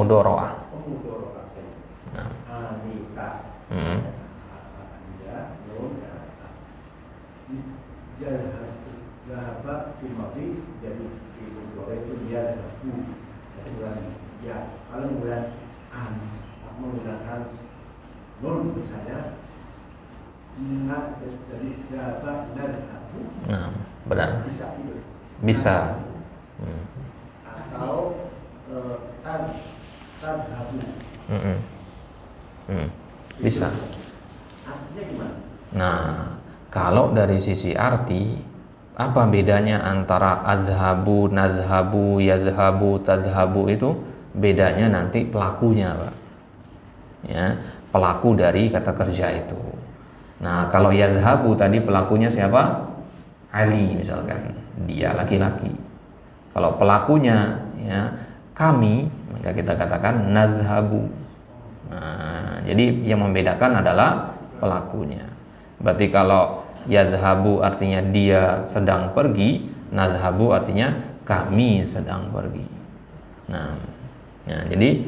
mudharaah.
Mudharaah.
Nah.
Anita. Ya, nun. Zahaba fi madhi jadi fi mudharaah itu dia zahabu. Bukan ya. Kalau menggunakan nun misalnya jadi zahaba nadhabu.
Nah, benar.
Bisa itu.
Bisa.
Atau tadhabu.
Bisa.
Artinya gimana?
Nah, kalau dari sisi arti, apa bedanya antara azhabu, nazhabu, yazhabu, tazhabu itu? Bedanya nanti pelakunya, Pak. Ya, pelaku dari kata kerja itu. Nah, kalau yazhabu tadi pelakunya siapa? Ali misalkan, dia laki-laki. Kalau pelakunya ya kami, maka kita katakan nazhabu. Nah, jadi yang membedakan adalah pelakunya. Berarti kalau yazhabu artinya dia sedang pergi, nazhabu artinya kami sedang pergi. Nah, jadi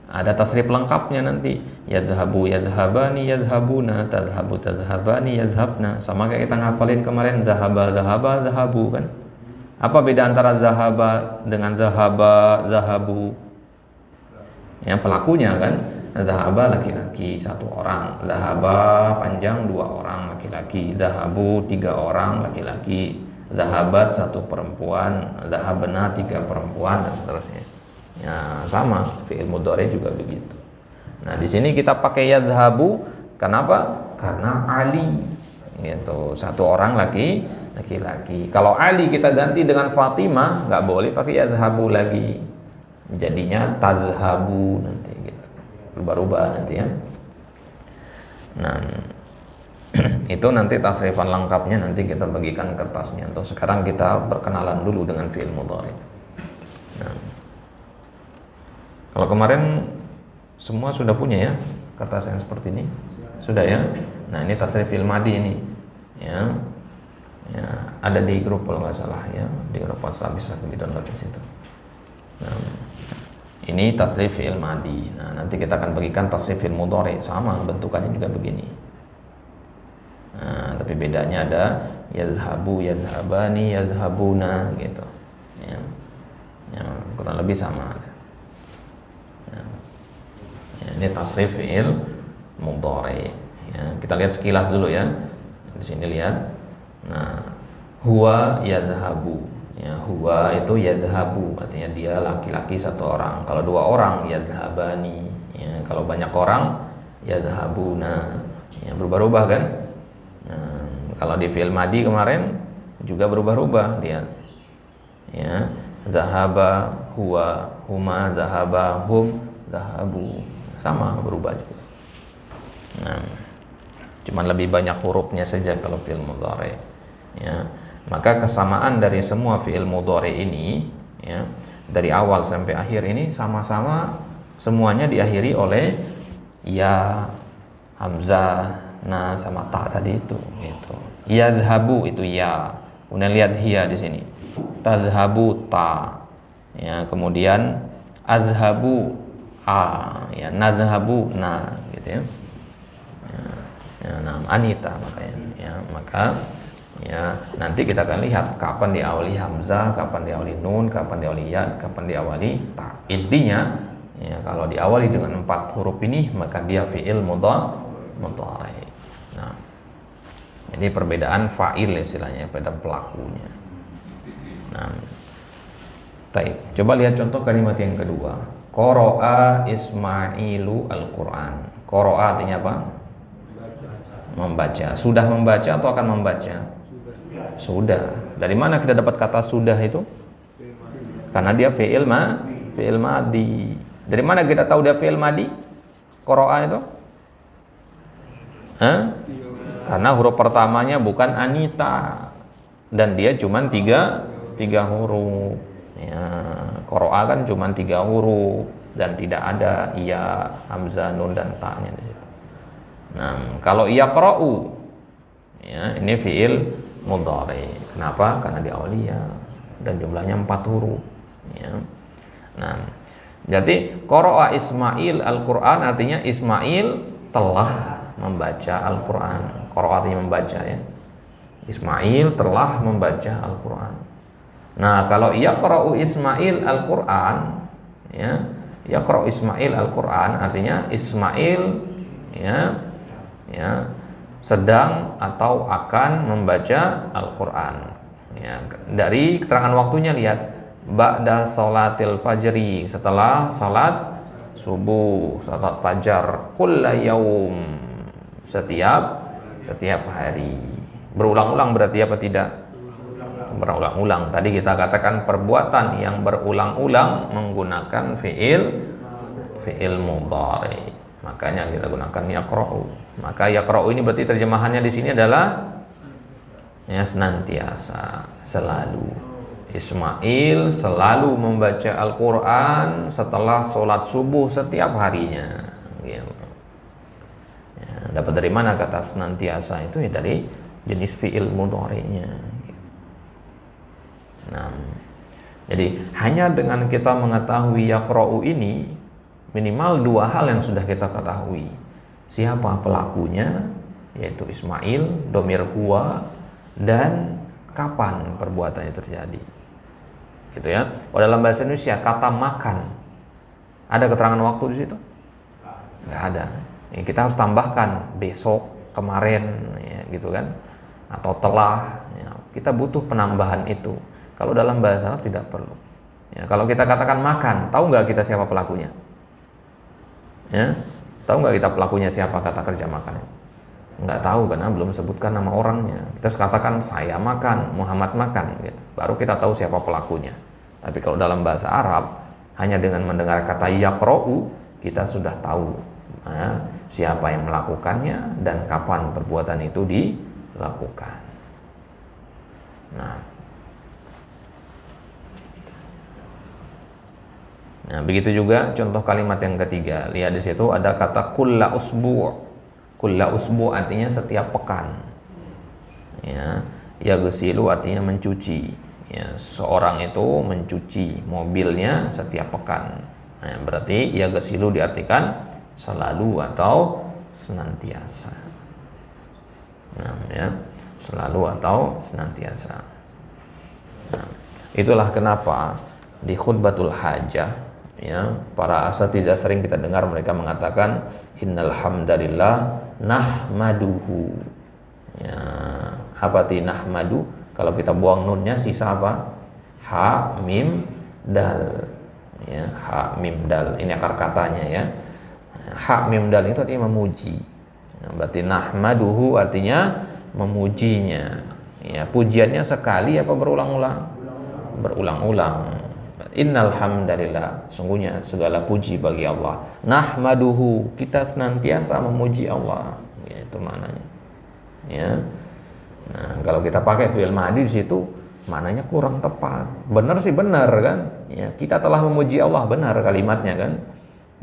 ada tasrif lengkapnya nanti. Yazhabu, yazhabani, yazhabuna, tazhabu, tazhabani, yazhabna. Sama kayak kita ngapalin kemarin zahaba, zahaba, zahabu kan. Apa beda antara zahaba dengan zahaba, zahabu? Ya, pelakunya kan. Zahaba laki-laki 1 orang, zahaba panjang 2 orang laki-laki, zahabu 3 orang laki-laki, zahabat 1 perempuan, zahabna 3 perempuan dan seterusnya. Ya, sama fi'il mudhari juga begitu. Nah, di sini kita pakai yazhabu, kenapa? Karena Ali gitu, 1 orang laki-laki. Kalau Ali kita ganti dengan Fatimah, nggak boleh pakai yazhabu lagi. Jadinya tazhabu nanti gitu. Berubah-ubah nanti ya. Nah, itu nanti tasrifan lengkapnya nanti kita bagikan kertasnya. Untuk sekarang kita berkenalan dulu dengan fi'il mudhari. Nah, kalau kemarin semua sudah punya ya kertas yang seperti ini? Sudah ya? Nah, ini tasrif fi'il madi ini. Ya. Ya, ada di grup kalau nggak salah ya, di grup WhatsApp bisa di-download di situ. Nah, ini tasrif fi'il madi. Nah, nanti kita akan bagikan tasrif fi'il mudhari, sama bentukannya juga begini. Nah, tapi bedanya ada yazhabu, yazhabani, yazhabuna gitu. Ya. Ya, kurang lebih sama. Ya. Ya, ini tasrif fi'il mudhari. Ya, kita lihat sekilas dulu ya. Di sini lihat. Nah, huwa yazhabu. Ya, huwa itu yazhabu, artinya dia laki-laki 1 orang. Kalau 2 orang yazhabani. Ya, kalau banyak orang yazhabuna. Ya, berubah-ubah kan? Nah, kalau di fi'il madi kemarin juga berubah-ubah, lihat. Ya, zahaba, huwa, huma, zahaba, hum, zahabu. Sama berubah juga. Nah, cuman lebih banyak hurufnya saja kalau fi'il mudhari. Ya, maka kesamaan dari semua fi'il mudhari ini ya, dari awal sampai akhir ini sama-sama semuanya diakhiri oleh ya, hamzah, na sama ta tadi itu gitu. Yazhabu itu ya. Kemudian lihat hiya di sini. Tazhabu ta. Ya, kemudian azhabu a, ya, nazhabu na gitu ya. Ya, nah, anita makanya ya, maka ya nanti kita akan lihat kapan diawali hamzah, kapan diawali nun, kapan diawali ya, kapan diawali ta. Intinya ya, kalau diawali dengan 4 huruf ini maka dia fi'il mudhari. Nah, ini perbedaan fa'il istilahnya, perbedaan pelakunya. Nah, baik, coba lihat contoh kalimat yang kedua. Qara'a Ismailu al-Qur'an. Qara'a artinya apa? Membaca. Sudah membaca atau akan membaca? Sudah. Dari mana kita dapat kata sudah itu? Karena dia fi'il madi. Dari mana kita tahu dia fi'il madi? Qara'a itu? Karena huruf pertamanya bukan anita dan dia cuma tiga huruf. Ya, qara'a kan cuma 3 huruf dan tidak ada iya, hamzah, nun dan ta-nya di situ. Nah, kalau yaqra'u ya, ini fi'il mudhari. Kenapa? Karena diawali ya dan jumlahnya 4 huruf ya. Nah, Jadi qara'a Ismail Al-Qur'an artinya Ismail telah membaca Al-Qur'an. Qara'a artinya membaca ya. Ismail telah membaca Al-Qur'an. Nah, kalau yaqra'u Ismail Al-Qur'an ya, yaqra'u Ismail Al-Qur'an artinya Ismail ya sedang atau akan membaca Al-Qur'an. Ya, dari keterangan waktunya lihat ba'da salatil fajri, setelah salat subuh, salat fajar, kulla yaum, setiap hari. Berulang-ulang berarti apa tidak? Berulang-ulang. Tadi kita katakan perbuatan yang berulang-ulang menggunakan fi'il mudhari. Makanya kita gunakan yaqra'u. Maka yaqra'u ini berarti terjemahannya di sini adalah ya senantiasa, selalu. Ismail selalu membaca Al-Quran setelah sholat subuh setiap harinya. Gitu. Ya, dapat dari mana kata senantiasa itu? Ya dari jenis fi'il mudhari'nya. Gitu. Nah, jadi hanya dengan kita mengetahui yaqra'u ini, minimal dua hal yang sudah kita ketahui. Siapa pelakunya, yaitu Ismail, domir huwa, dan kapan perbuatannya terjadi. Gitu ya. Oh, dalam bahasa Indonesia kata makan ada keterangan waktu di situ? Nggak ada. Ya, kita harus tambahkan besok, kemarin, ya, gitu kan? Atau telah. Ya, kita butuh penambahan itu. Kalau dalam bahasa Arab tidak perlu. Ya, kalau kita katakan makan, tahu nggak kita siapa pelakunya? Ya, tahu nggak kita pelakunya siapa kata kerja makan? Nggak tahu karena belum sebutkan nama orangnya. Kita harus katakan saya makan, Muhammad makan, gitu. Baru kita tahu siapa pelakunya. Tapi kalau dalam bahasa Arab, hanya dengan mendengar kata yaqra'u, kita sudah tahu siapa yang melakukannya dan kapan perbuatan itu dilakukan. Nah, begitu juga contoh kalimat yang ketiga. Lihat di situ ada kata kulla usbu'. Kulla usbu' artinya setiap pekan. Ya, yaghsilu artinya mencuci. Ya, seorang itu mencuci mobilnya setiap pekan. Nah, berarti yaghsilu diartikan selalu atau senantiasa. Nah, ya, selalu atau senantiasa. Nah, itulah kenapa di khutbatul hajah, ya, para asatidzah sering kita dengar mereka mengatakan innal hamdalillah nahmaduhu. Ya, apa arti nahmadu? Kalau kita buang nunnya sisa apa? Ha mim dal. Ya, ha mim dal. Ini akar katanya ya. Ha mim dal itu artinya memuji. Ya, berarti nahmaduhu artinya memujinya. Ya, pujiannya sekali apa berulang-ulang? Berulang-ulang. Innal hamdalillah, sungguhnya segala puji bagi Allah. Nahmaduhu, kita senantiasa memuji Allah. Ya, itu maknanya. Ya. Nah, kalau kita pakai fi'il madhi di situ, maknanya kurang tepat. Benar sih benar kan? Ya, kita telah memuji Allah, benar kalimatnya kan?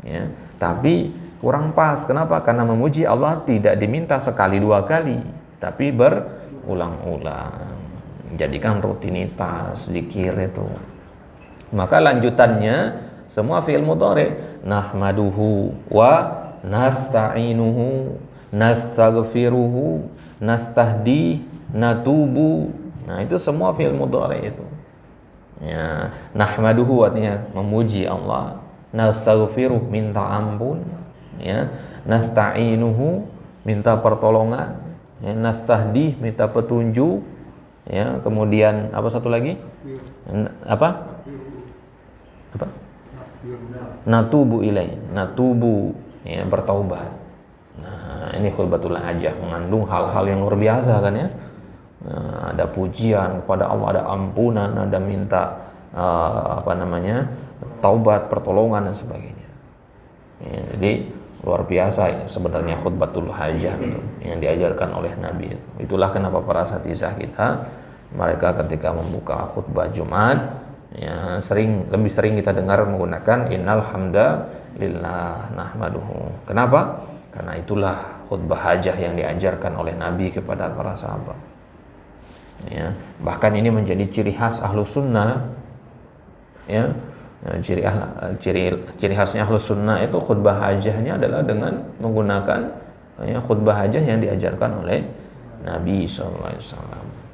Ya, tapi kurang pas. Kenapa? Karena memuji Allah tidak diminta sekali dua kali, tapi berulang-ulang. Jadikan rutinitas zikir itu. Maka lanjutannya semua fi'il mudhari, nahmaduhu wa nasta'inuhu, nastaghfiruhu, nastahdi, natubu. Nah, itu semua fi'il mudhari itu. Ya, nahmaduhu artinya memuji Allah, nastaghfiruh minta ampun, ya, nasta'inuhu minta pertolongan, ya, nastahdi minta petunjuk, ya, kemudian apa satu lagi? Apa? Natubu ilai, natubu, ya, bertaubat. Nah, ini khutbatul hajah mengandung hal-hal yang luar biasa kan ya. Nah, ada pujian kepada Allah, ada ampunan, ada minta taubat, pertolongan dan sebagainya. Ya, jadi luar biasa sebenarnya khutbatul hajah itu yang diajarkan oleh Nabi. Itulah kenapa para asatizah kita, mereka ketika membuka khutbah Jumat, ya, lebih sering kita dengar menggunakan innal hamdalillah nahmaduhu. Kenapa? Karena itulah khutbah hajah yang diajarkan oleh Nabi kepada para sahabat. Ya, bahkan ini menjadi ciri khas ahlu sunnah. Ya, Ciri khasnya Ahlus Sunnah itu khutbah hajahnya adalah dengan menggunakan khutbah hajah yang diajarkan oleh Nabi SAW.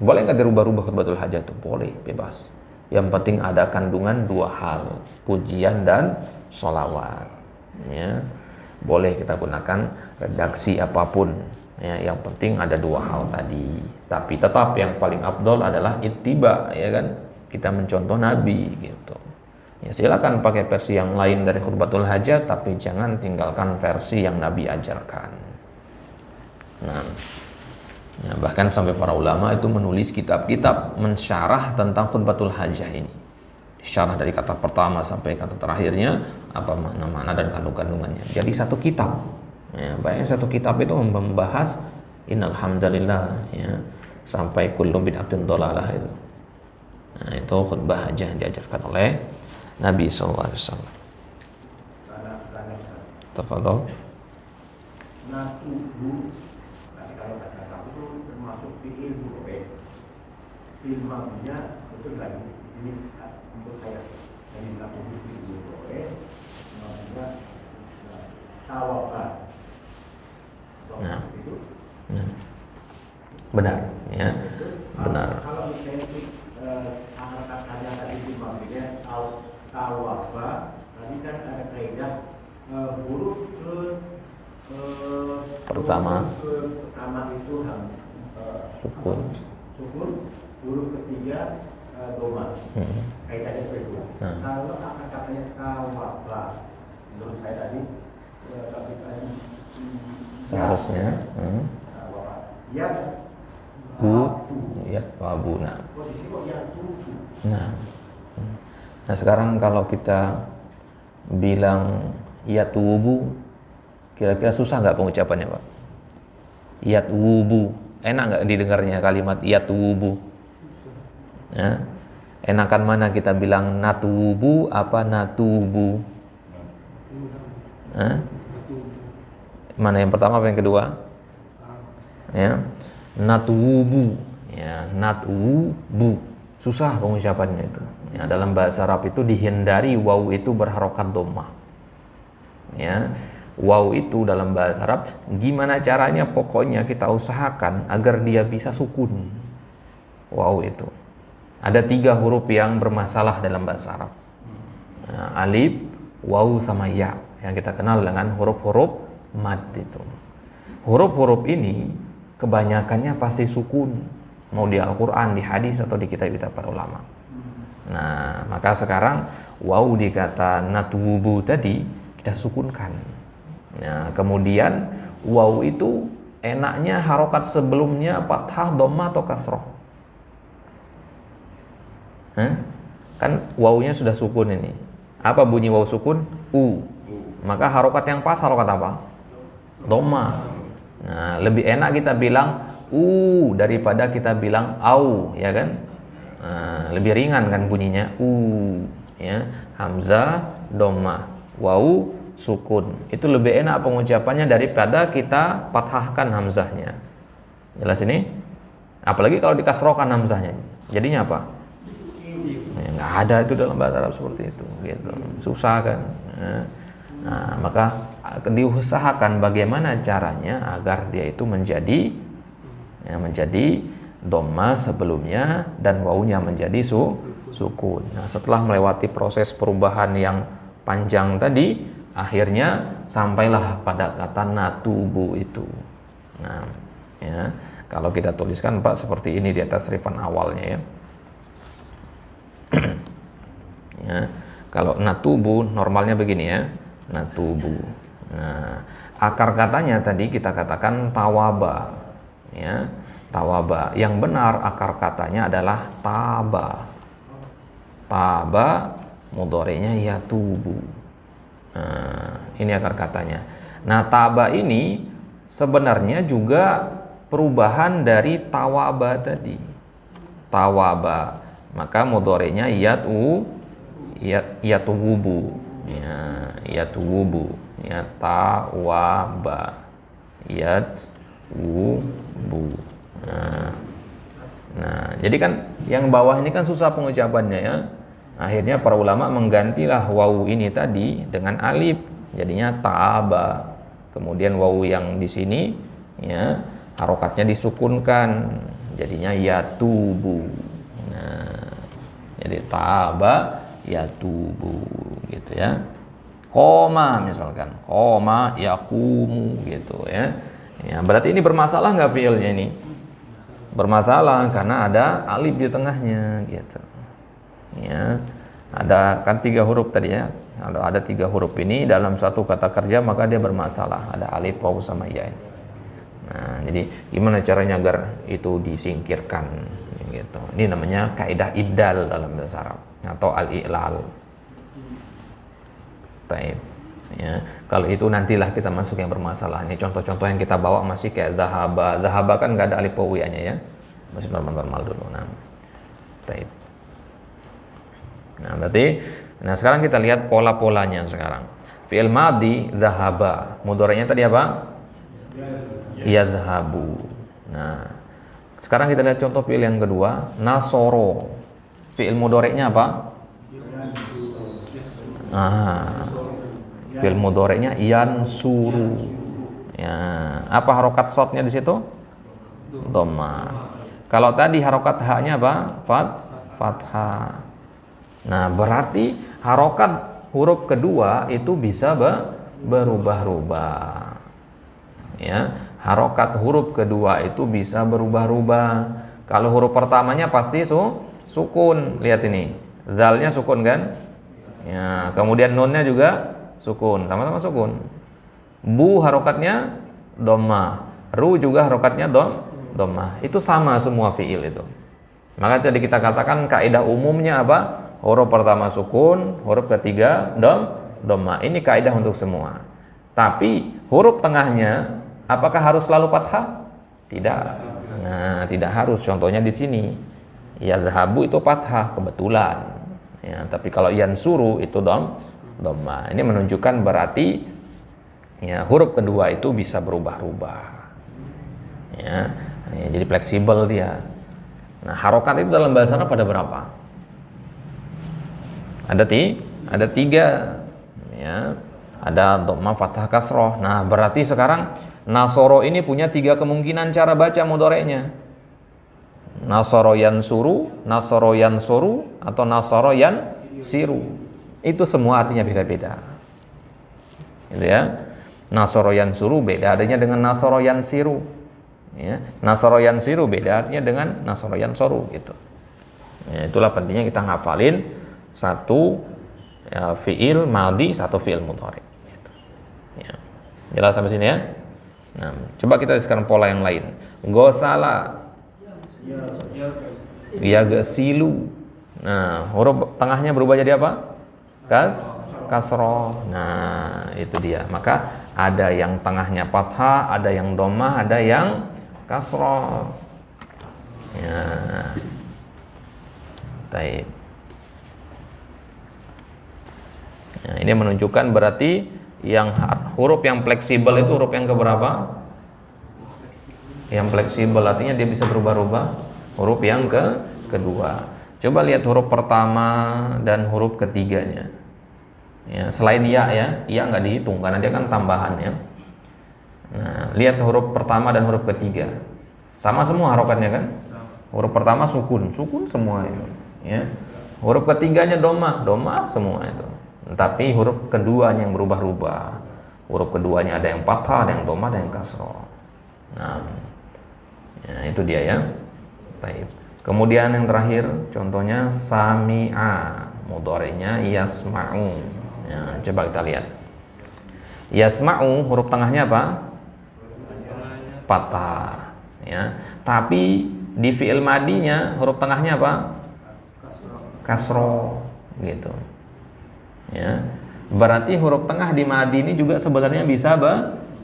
Boleh nggak dirubah-rubah khutbatul hajah itu? Boleh, bebas. Yang penting ada kandungan dua hal, pujian dan sholawat. Ya, boleh kita gunakan redaksi apapun. Ya, yang penting ada dua hal tadi. Tapi tetap yang paling afdol adalah ittiba, ya kan? Kita mencontoh Nabi gitu. Ya, silakan pakai versi yang lain dari khutbatul hajat, tapi jangan tinggalkan versi yang Nabi ajarkan. Nah, ya, bahkan sampai para ulama itu menulis kitab-kitab mensyarah tentang khutbatul hajah ini. Syarah dari kata pertama sampai kata terakhirnya, apa makna-makna dan kandung-kandungannya. Jadi satu kitab. Ya, bayangin satu kitab itu membahas innal hamdalillah, ya, sampai kullu bid'atin dhalalah itu. Nah, itu khutbah hajah yang diajarkan oleh Nabi SAW. Tafadhol.
Natubu, nanti kalau bahasa kamu itu termasuk fi'il bu'e. Filmnya betul lagi. Ini untuk saya. Jadi natubu fi'il bu'e, namanya tawabah.
Nah, benar, ya, benar.
Kalau misalnya kata-katanya tadi filmnya tawabah, tadi kan ada kaidah huruf
pertama
itu
sukun,
huruf ketiga doma. Kaidahnya seperti itu. Kalau kata-katanya tawabah, menurut saya tadi
seharusnya
ya
wabuna. Nah, sekarang kalau kita bilang yatubu, kira-kira susah nggak pengucapannya, Pak? Yatubu, enak nggak didengarnya kalimat yatubu? Ya, enakan mana kita bilang natubu apa natubu? Mana yang pertama apa yang kedua? Ya, natubu, ya, natubu, susah pengucapannya itu. Ya, dalam bahasa Arab itu dihindari waw itu berharokat dhammah. Ya, waw itu dalam bahasa Arab gimana caranya, pokoknya kita usahakan agar dia bisa sukun. Waw itu ada 3 huruf yang bermasalah dalam bahasa Arab. Nah, alif, waw sama ya, yang kita kenal dengan huruf-huruf mad itu. Huruf-huruf ini kebanyakannya pasti sukun, mau di Al-Quran, di hadis, atau di kitab-kitab para ulama. Nah, maka sekarang waw di kata natubu tadi kita sukunkan. Nah, kemudian waw itu enaknya harokat sebelumnya fathah, dhammah atau kasroh. Kan wawnya sudah sukun ini. Apa bunyi waw sukun? U. Maka harokat yang pas harokat apa? Dhammah. Nah, lebih enak kita bilang daripada kita bilang au, ya kan? Nah, lebih ringan kan bunyinya, ya. Hamzah dhammah, waw sukun. Itu lebih enak pengucapannya daripada kita fathahkan hamzahnya. Jelas ini? Apalagi kalau dikasrohkan hamzahnya. Jadinya apa? Ya, nggak ada itu dalam bahasa Arab seperti itu, gitu. Susah kan? Nah, maka diusahakan bagaimana caranya agar dia itu menjadi dhammah sebelumnya dan wawunya menjadi sukun. Nah, setelah melewati proses perubahan yang panjang tadi, akhirnya sampailah pada kata natubu itu. Nah, ya, kalau kita tuliskan Pak seperti ini di atas rifan awalnya, ya. Ya, kalau natubu normalnya begini, ya, natubu. Nah, akar katanya tadi kita katakan tawaba, ya, tawaba. Yang benar akar katanya adalah taba. Taba mudhari'nya yatubu. Nah, ini akar katanya. Nah, taba ini sebenarnya juga perubahan dari tawaba tadi. Tawaba, maka mudhari'nya yatubu. Ya, yatubu. Ya, tawaba, yatubu. Nah, jadi kan yang bawah ini kan susah pengucapannya, ya. Akhirnya para ulama menggantilah wawu ini tadi dengan alif, jadinya taaba. Kemudian wawu yang di sini ya harokatnya disukunkan, jadinya yatubu. Nah, jadi taaba yatubu gitu ya. Koma misalkan, koma yakumu gitu ya. Ya, berarti ini bermasalah nggak fiilnya ini? Bermasalah karena ada alif di tengahnya gitu. Ya, ada kan 3 huruf tadi ya. Ada 3 huruf ini dalam satu kata kerja maka dia bermasalah. Ada alif, wawu sama ya ini. Nah, jadi gimana caranya agar itu disingkirkan gitu. Ini namanya kaidah ibdal dalam bahasa Arab atau al-i'lal. Taib. Ya, kalau itu nantilah kita masuk yang bermasalah. Ini contoh-contoh yang kita bawa masih kayak zahaba. Zahaba kan nggak ada alif wawu-nya ya. Masih normal-normal dulu. Nah, taib. Nah, berarti sekarang kita lihat pola-polanya sekarang. Fi'il madhi zahaba. Mudhari'nya tadi apa? Yazhabu. Nah, sekarang kita lihat contoh fi'il yang kedua, nasoro. Fi'il mudhari'nya apa? Fi'il mudhari'nya yansuru. Ya, apa harokat shadnya di situ? Dhamma. Kalau tadi harokat ha-nya apa? Fathah. Nah, berarti harokat huruf kedua itu bisa berubah-ubah. Ya, harokat huruf kedua itu bisa berubah-ubah. Kalau huruf pertamanya pasti sukun. Lihat ini, zalnya sukun kan? Ya, kemudian nunnya juga sukun, sama-sama sukun. Bu harokatnya dhammah, ru juga harokatnya dhammah. Itu sama semua fiil itu. Maka tadi kita katakan kaidah umumnya apa? Huruf pertama sukun, huruf ketiga dhammah. Ini kaidah untuk semua. Tapi huruf tengahnya apakah harus selalu fathah? Tidak. Nah, tidak harus. Contohnya di sini. Yazhabu itu fathah kebetulan. Ya, tapi kalau yansuru itu dhammah. Ini menunjukkan berarti ya, huruf kedua itu bisa berubah-ubah. Ya, jadi fleksibel dia. Nah, harokat itu dalam bahasa Arab ada berapa? Ada 3. Ya. Ada dhammah, fathah, kasroh. Nah, berarti sekarang nasoro ini punya 3 kemungkinan cara baca mudhari'nya. Nasoro yansuru, nasoro yansuru, atau nasoro yansiru. Itu semua artinya beda-beda. Gitu ya. Nasoro yansuru beda artinya dengan nasoro yansiru. Ya. Nasoro yansiru beda artinya dengan nasoro yansoru gitu. Ya, itulah pentingnya kita ngafalin satu ya, fiil madhi, satu fiil mudhari. Gitu. Ya. Jelas sampai sini ya? Nah, coba kita sekarang pola yang lain. Gosala, yagsilu. Nah, huruf tengahnya berubah jadi apa? Kasroh. Nah, itu dia. Maka ada yang tengahnya fathah, ada yang dhammah, ada yang kasroh. Ya. Taib. Nah, ini menunjukkan berarti yang huruf yang fleksibel itu huruf yang keberapa? Yang fleksibel artinya dia bisa berubah-ubah. Huruf yang kedua. Coba lihat huruf pertama dan huruf ketiganya. Ya, selain ya nggak dihitung karena dia kan tambahan ya. Nah, lihat huruf pertama dan huruf ketiga. Sama semua harokatnya kan? Huruf pertama sukun semua itu. Ya. Huruf ketiganya dhammah semua itu. Tapi huruf keduanya yang berubah-ubah. Huruf keduanya ada yang fathah, ada yang dhammah, ada yang kasroh. Nah, ya, itu dia ya. Baik. Kemudian yang terakhir contohnya sami'a, mudhari'nya yasma'u. Ya, coba kita lihat. Yasma'u huruf tengahnya apa? Fathah. Ya. Tapi di fi'il madinya huruf tengahnya apa? Kasroh gitu. Ya. Berarti huruf tengah di madi ini juga sebenarnya bisa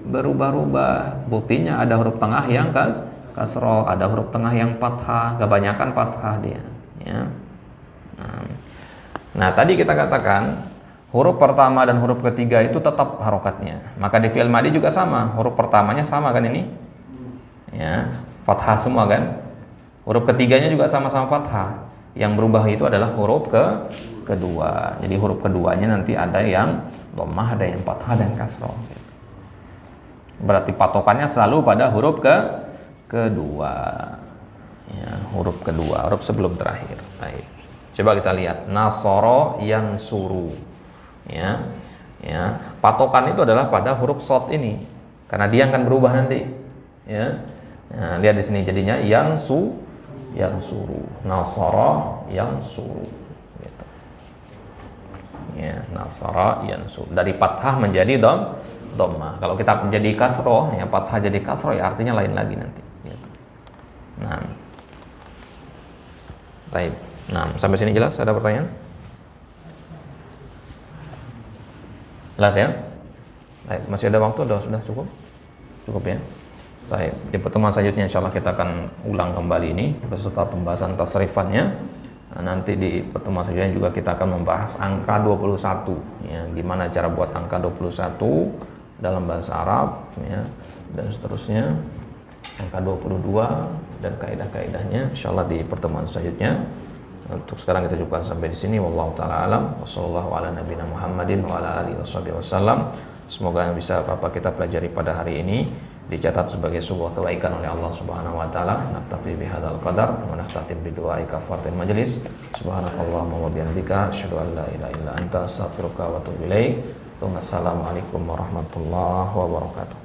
berubah-ubah. Buktinya ada huruf tengah yang kasroh, ada huruf tengah yang fathah, kebanyakan fathah dia. Ya. Nah, tadi kita katakan huruf pertama dan huruf ketiga itu tetap harokatnya. Maka di fi'il madi juga sama, huruf pertamanya sama kan ini? Ya, fathah semua kan? Huruf ketiganya juga sama-sama fathah. Yang berubah itu adalah huruf kedua. Jadi huruf keduanya nanti ada yang dhammah, ada yang fathah, ada yang kasroh. Berarti patokannya selalu pada huruf kedua. Ya, huruf kedua, huruf sebelum terakhir. Baik. Coba kita lihat nasoro yansuru. Ya. Ya, patokan itu adalah pada huruf shad ini. Karena dia akan berubah nanti. Ya. Nah, lihat di sini jadinya yansuru. Nasara yansuru. Gitu. Ya, nasara yansuru. Dari fathah menjadi dhammah. Kalau kita menjadi kasroh, ya fathah jadi kasroh, ya artinya lain lagi nanti. Gitu. Nah, baik. Nah, sampai sini jelas? Ada pertanyaan? Jelas ya? Baik, masih ada waktu? Sudah cukup? Cukup ya? Baik, di pertemuan selanjutnya insyaallah kita akan ulang kembali ini beserta pembahasan tasrifannya. Nah, nanti di pertemuan selanjutnya juga kita akan membahas angka 21 ya, gimana cara buat angka 21 dalam bahasa Arab ya, dan seterusnya. Angka 22 dan kaidah-kaidahnya insyaallah di pertemuan selanjutnya. Untuk sekarang kita cukupkan sampai di sini. Wallahu taala alam. Wassallallahu ala nabiyina Muhammadin wa ala alihi wasallam. Semoga yang bisa apa kita pelajari pada hari ini dicatat sebagai sebuah kebaikan oleh Allah Subhanahu wa taala. Naktafi bihadzal qadar wa nahtatim bi du'ai kafaratil majlis. Subhanakallahumma wa bihamdika asyhadu an la ilaha illa anta astaghfiruka wa atubu ilaik. Assalamualaikum warahmatullahi wabarakatuh.